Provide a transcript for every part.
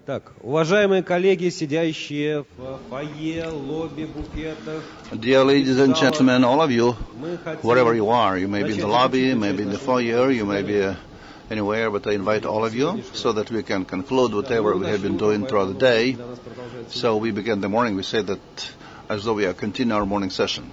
Так, уважаемые коллеги, сидящие в фойе, лобби, буфетах. Dear ladies and gentlemen, all of you, wherever you are, you may be in the lobby, you may be in the foyer, you may be anywhere, but I invite all of you so that we can conclude whatever we have been doing throughout the day. So we begin the morning, we say that as though we are continuing our morning session.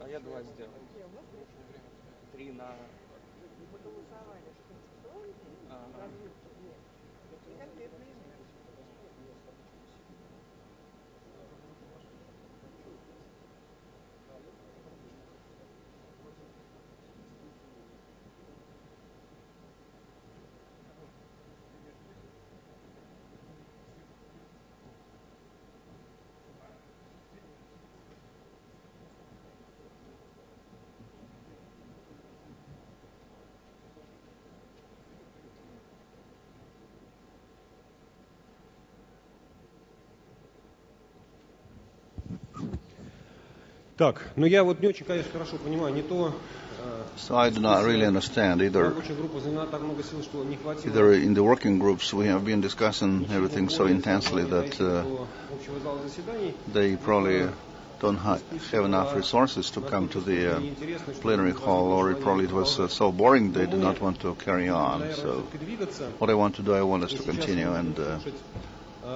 А я два сделал. 3 на... Так, ну я вот не очень, конечно, хорошо понимаю, не то... So I do not really understand either in the working groups we have been discussing everything so intensely that they probably don't have enough resources to come to the plenary hall, or probably it was so boring they did not want to carry on. So what I want to do, I want us to continue, and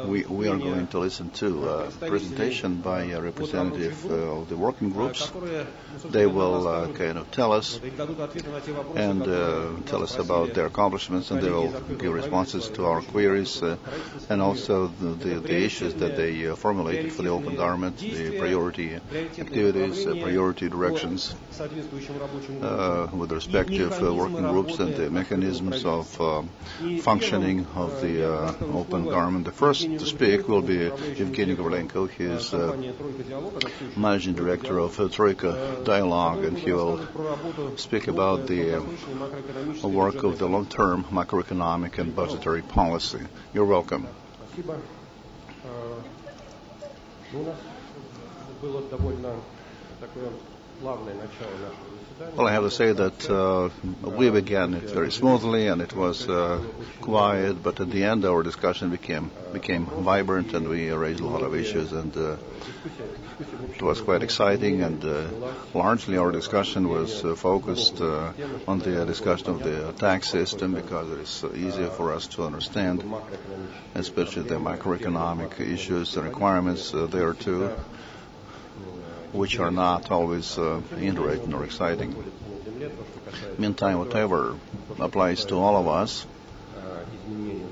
we are going to listen to a presentation by a representative of the working groups. They will kind of tell us about their accomplishments, and they will give responses to our queries and also the issues that they formulated for the open government, the priority activities, priority directions with respective working groups and the mechanisms of functioning of the open government. The first to speak will be Evgeny Gavrilenko. He is managing director of Troika Dialogue, and he will speak about the work of the long-term macroeconomic and budgetary policy. You're welcome. Well, I have to say that we began it very smoothly, and it was quiet, but at the end our discussion became vibrant, and we raised a lot of issues, and it was quite exciting, and largely our discussion was focused on the discussion of the tax system, because it is easier for us to understand, especially the macroeconomic issues and requirements there too, which are not always interesting or exciting. Meantime, whatever applies to all of us,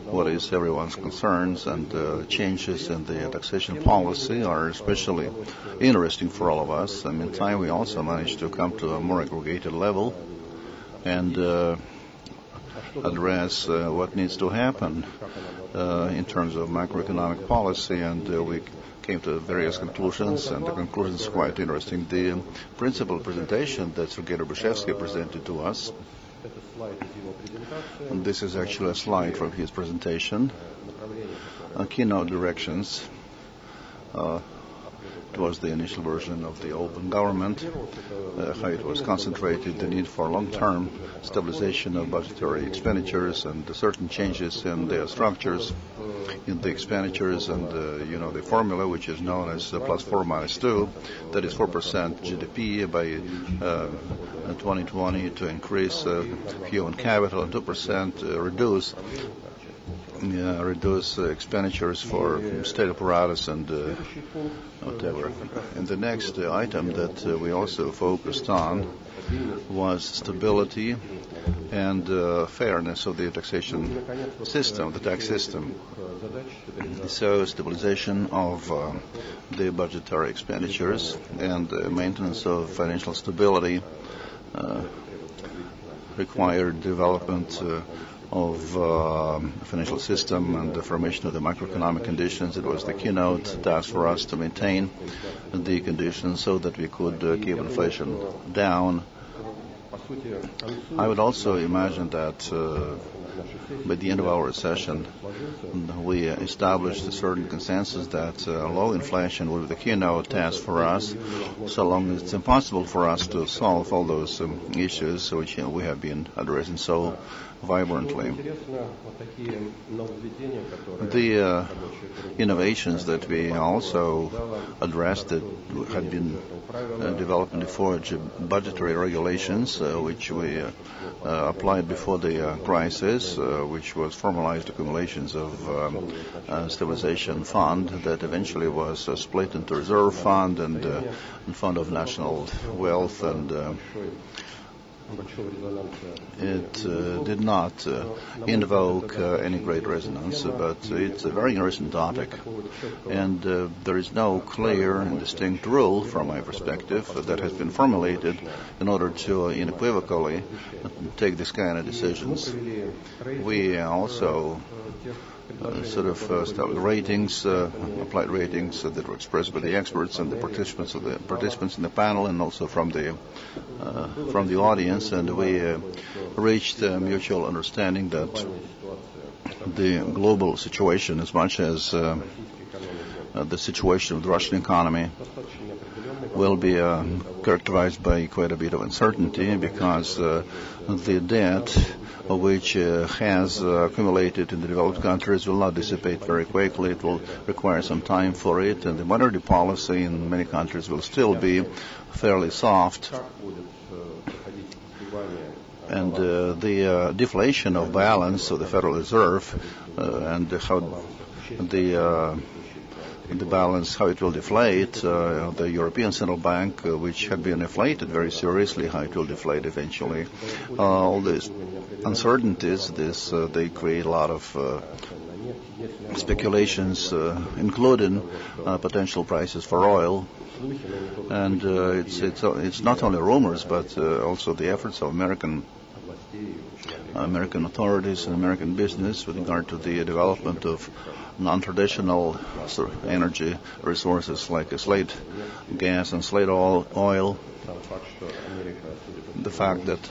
what is everyone's concerns, and changes in the taxation policy are especially interesting for all of us. And meantime, we also managed to come to a more aggregated level, and address what needs to happen in terms of macroeconomic policy, and we came to various conclusions, and the conclusions are quite interesting. The principal presentation that Sergei Rubashevsky presented to us, and this is actually a slide from his presentation, keynote directions. It was the initial version of the open government, how it was concentrated, the need for long-term stabilization of budgetary expenditures and certain changes in their structures, in the expenditures, and the formula, which is known as plus 4 minus 2, that is 4% GDP by 2020 to increase human capital, and 2% reduce expenditures for state apparatus and whatever. And the next item that we also focused on was stability and fairness of the taxation system, the tax system. So stabilization of the budgetary expenditures and maintenance of financial stability required development of financial system and the formation of the macroeconomic conditions. It was the keynote task for us to maintain the conditions so that we could keep inflation down. I would also imagine that by the end of our session, we established a certain consensus that low inflation will be the keynote task for us, so long as it's impossible for us to solve all those issues which we have been addressing so vibrantly. The innovations that we also addressed that had been developed before, budgetary regulations, which we applied before the crisis, which was formalized accumulations of stabilization fund that eventually was split into reserve fund and fund of national wealth, and it did not invoke any great resonance, but it's a very interesting topic, and there is no clear and distinct rule, from my perspective, that has been formulated in order to unequivocally take this kind of decisions. We also established ratings, applied ratings that were expressed by the experts and the participants in the panel, and also from the audience, and we reached a mutual understanding that the global situation, as much as the situation of the Russian economy, will be characterized by quite a bit of uncertainty, because the debt which has accumulated in the developed countries will not dissipate very quickly. It will require some time for it, and the monetary policy in many countries will still be fairly soft. And the deflation of balance of the Federal Reserve and how the balance, how it will deflate, the European Central Bank, which had been inflated very seriously, how it will deflate eventually. All these uncertainties, they create a lot of speculations, including potential prices for oil. And it's not only rumors, but also the efforts of American authorities and American business with regard to the development of non-traditional energy resources like slate gas and slate oil. The fact that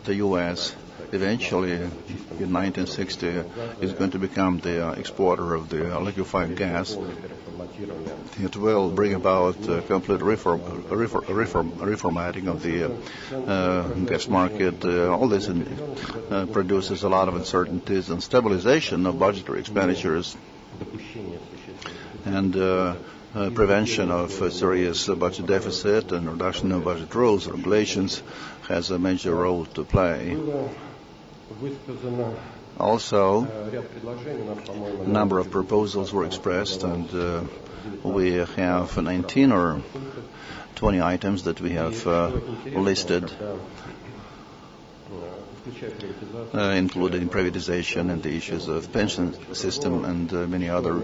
the U.S. eventually in 1960 is going to become the exporter of the liquefied gas. It will bring about complete reformatting of the gas market. All this produces a lot of uncertainties, and stabilization of budgetary expenditures and prevention of serious budget deficit and reduction of budget rules and regulations has a major role to play. Also, a number of proposals were expressed, and we have 19 or 20 items that we have listed, including privatization and the issues of pension system and many other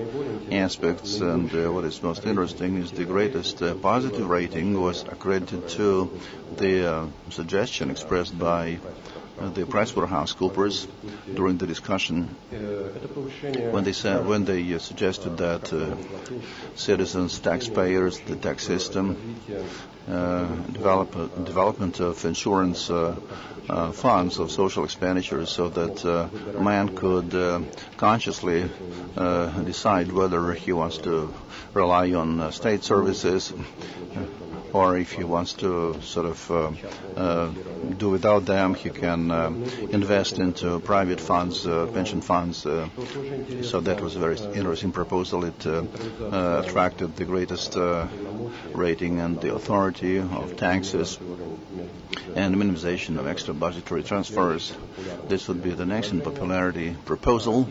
aspects. And what is most interesting is the greatest positive rating was accredited to the suggestion expressed by the PricewaterhouseCoopers during the discussion when they suggested that citizens, taxpayers, the tax system, development of insurance funds of social expenditures, so that man could consciously decide whether he wants to rely on state services or if he wants to sort of do without them. He can invest into private funds, pension funds. So that was a very interesting proposal. It attracted the greatest rating and the authority of taxes and minimization of extra budgetary transfers. This would be the next in popularity proposal.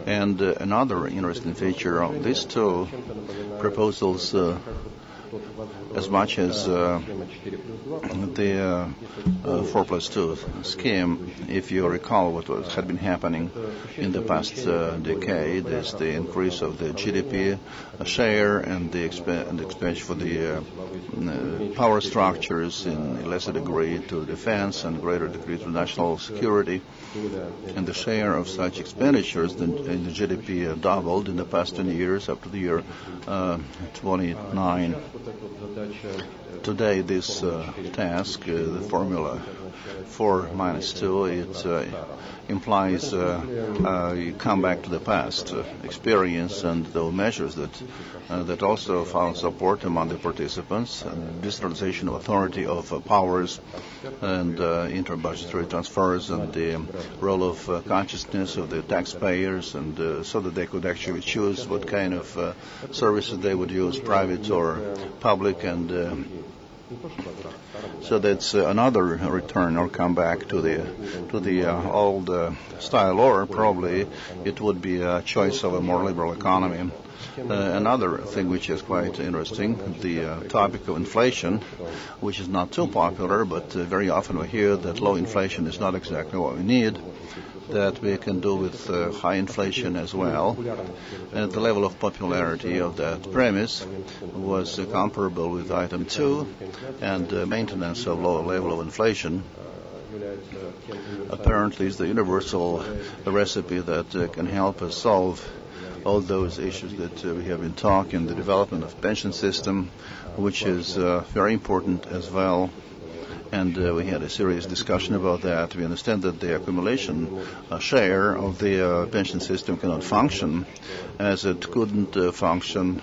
And another interesting feature of these two proposals, as much as the 4+2 scheme, if you recall what had been happening in the past decade, is the increase of the GDP share and the expenditure for the power structures in a lesser degree to defense and greater degree to national security. And the share of such expenditures in the GDP doubled in the past 20 years up to the year 29. Today, this task, the formula 4 minus 2, it implies you come back to the past experience and the measures that also found support among the participants, decentralization of authority of powers and interbudgetary transfers and the role of consciousness of the taxpayers, and so that they could actually choose what kind of services they would use, private or public, and so that's another return or comeback to the old style, or probably it would be a choice of a more liberal economy. Another thing which is quite interesting, the topic of inflation, which is not too popular, but very often we hear that low inflation is not exactly what we need, that we can do with high inflation as well. And the level of popularity of that premise was comparable with item 2, and maintenance of low level of inflation apparently is the universal recipe that can help us solve all those issues that we have been talking, the development of pension system, which is very important as well. And we had a serious discussion about that. We understand that the accumulation share of the pension system cannot function as it couldn't function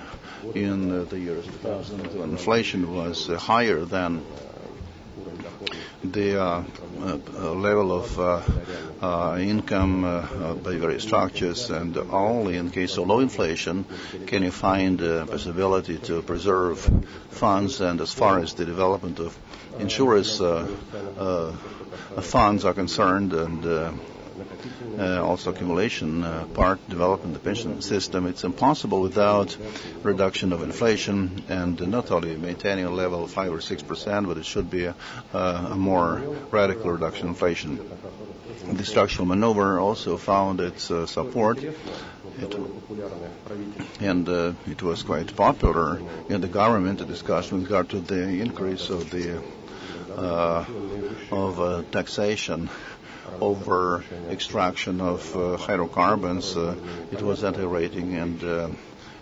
in the years 2000 when inflation was higher than the level of income by various structures, and only in case of low inflation can you find a possibility to preserve funds. And as far as the development of insurance funds are concerned, and also accumulation part development the pension system, it's impossible without reduction of inflation, and not only maintaining a level of 5 or 6%, but it should be a more radical reduction in inflation. The structural maneuver also found its support, and it was quite popular in the government, the discussion with regard to the increase of the taxation over extraction of hydrocarbons. It was anti-rating, and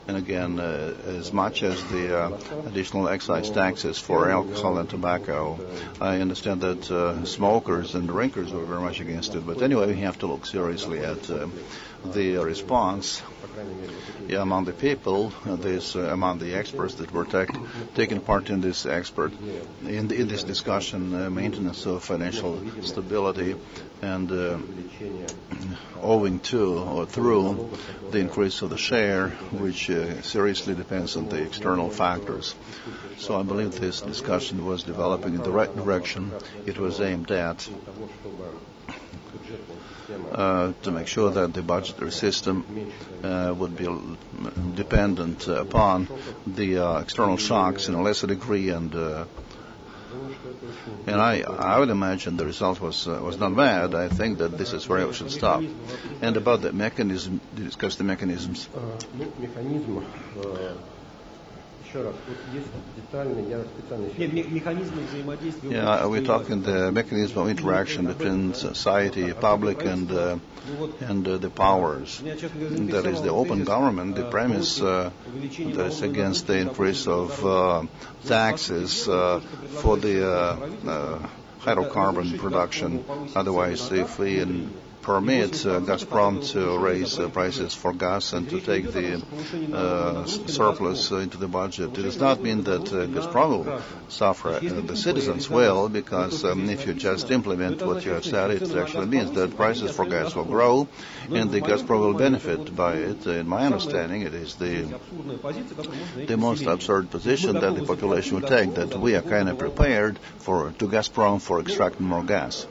again, as much as the additional excise taxes for alcohol and tobacco, I understand that smokers and drinkers were very much against it. But anyway, we have to look seriously at the response among the people, among the experts that were taking part in this in this discussion, maintenance of financial stability, and owing to or through the increase of the share, which seriously depends on the external factors. So I believe this discussion was developing in the right direction. It was aimed at to make sure that the budgetary system would be dependent upon the external shocks in a lesser degree, and I would imagine the result was not bad. I think that this is where we should stop. And about the mechanism, discuss the mechanisms. Yeah, we're talking the mechanism of interaction between society, public, and the powers. That is the open government. The premise that is against the increase of taxes for the hydrocarbon production. Otherwise, if we permit Gazprom to raise prices for gas and to take the surplus into the budget, it does not mean that Gazprom will suffer. The citizens will, because if you just implement what you have said, it actually means that prices for gas will grow and the Gazprom will benefit by it. In my understanding, it is the most absurd position that the population will take, that we are kind of prepared to Gazprom for extracting more gas.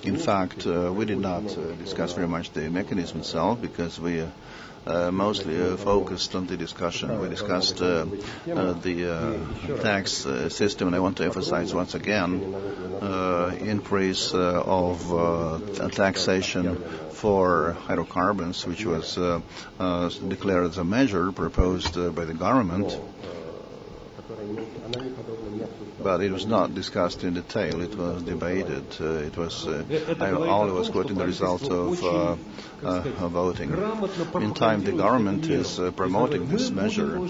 In fact, we did not discuss very much the mechanism itself because we mostly focused on the discussion. We discussed the tax system, and I want to emphasize once again increase of taxation for hydrocarbons, which was declared as a measure proposed by the government. But it was not discussed in detail. It was debated. I only was quoting the result of voting. Meantime, the government is promoting this measure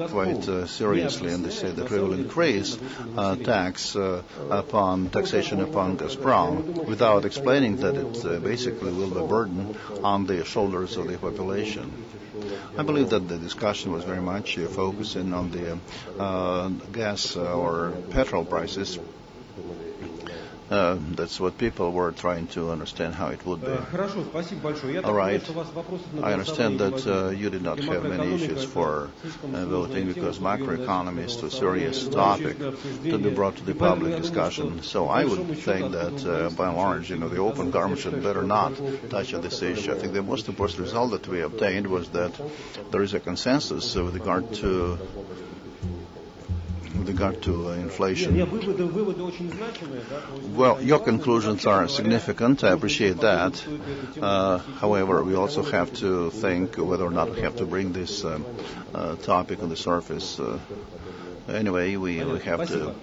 quite seriously, and they say that we will increase taxation upon Gazprom without explaining that it basically will be a burden on the shoulders of the population. I believe that the discussion was very much focusing on the gas or petrol prices. That's what people were trying to understand how it would be. All right. I understand that you did not have many issues for voting because macroeconomy is a serious topic to be brought to the public discussion. So I would think that, by and large, the open government should better not touch on this issue. I think the most important result that we obtained was that there is a consensus with regard to inflation. Well, your conclusions are significant. I appreciate that. However, we also have to think whether or not we have to bring this topic on the surface. Anyway, we have to